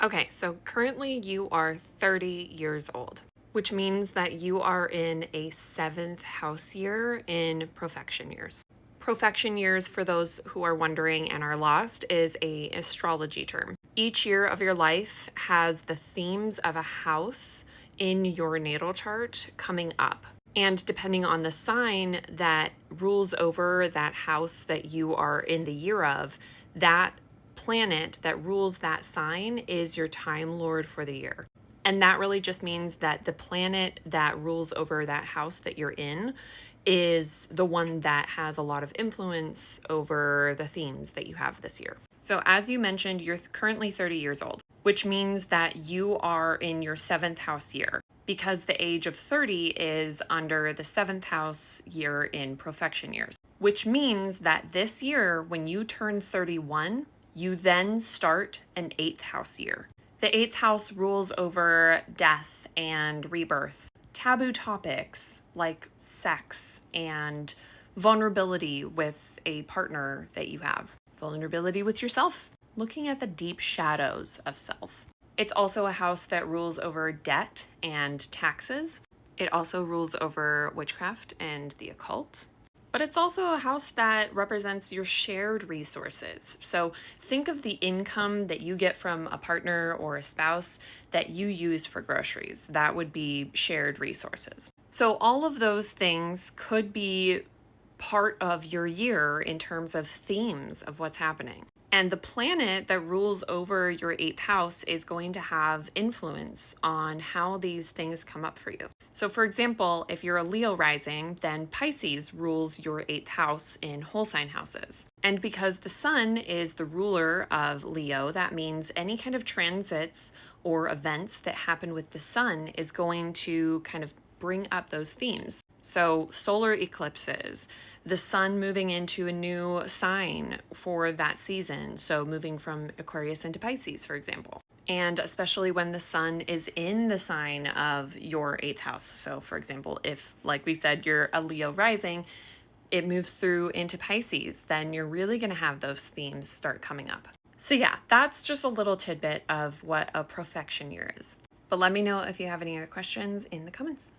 Okay, so currently you are 30 years old, which means that you are in a seventh house year in profection years. Profection years, for those who are wondering and are lost, is a astrology term. Each year of your life has the themes of a house in your natal chart coming up. And depending on the sign that rules over that house that you are in the year of, that planet that rules that sign is your time lord for the year. And that really just means that the planet that rules over that house that you're in is the one that has a lot of influence over the themes that you have this year. So, as you mentioned, you're currently 30 years old, which means that you are in your seventh house year because the age of 30 is under the seventh house year in profection years, which means that this year, when you turn 31, you then start an eighth house year. The eighth house rules over death and rebirth, taboo topics like sex and vulnerability with a partner that you have, vulnerability with yourself, looking at the deep shadows of self. It's also a house that rules over debt and taxes. It also rules over witchcraft and the occult. But it's also a house that represents your shared resources. So think of the income that you get from a partner or a spouse that you use for groceries. That would be shared resources. So all of those things could be part of your year in terms of themes of what's happening. And the planet that rules over your eighth house is going to have influence on how these things come up for you. So, for example, if you're a Leo rising, then Pisces rules your eighth house in whole sign houses. And because the sun is the ruler of Leo, that means any kind of transits or events that happen with the sun is going to kind of bring up those themes. So solar eclipses, the sun moving into a new sign for that season. So moving from Aquarius into Pisces, for example. And especially when the sun is in the sign of your eighth house. So for example, if, like we said, you're a Leo rising, it moves through into Pisces, then you're really going to have those themes start coming up. So yeah, that's just a little tidbit of what a profection year is. But let me know if you have any other questions in the comments.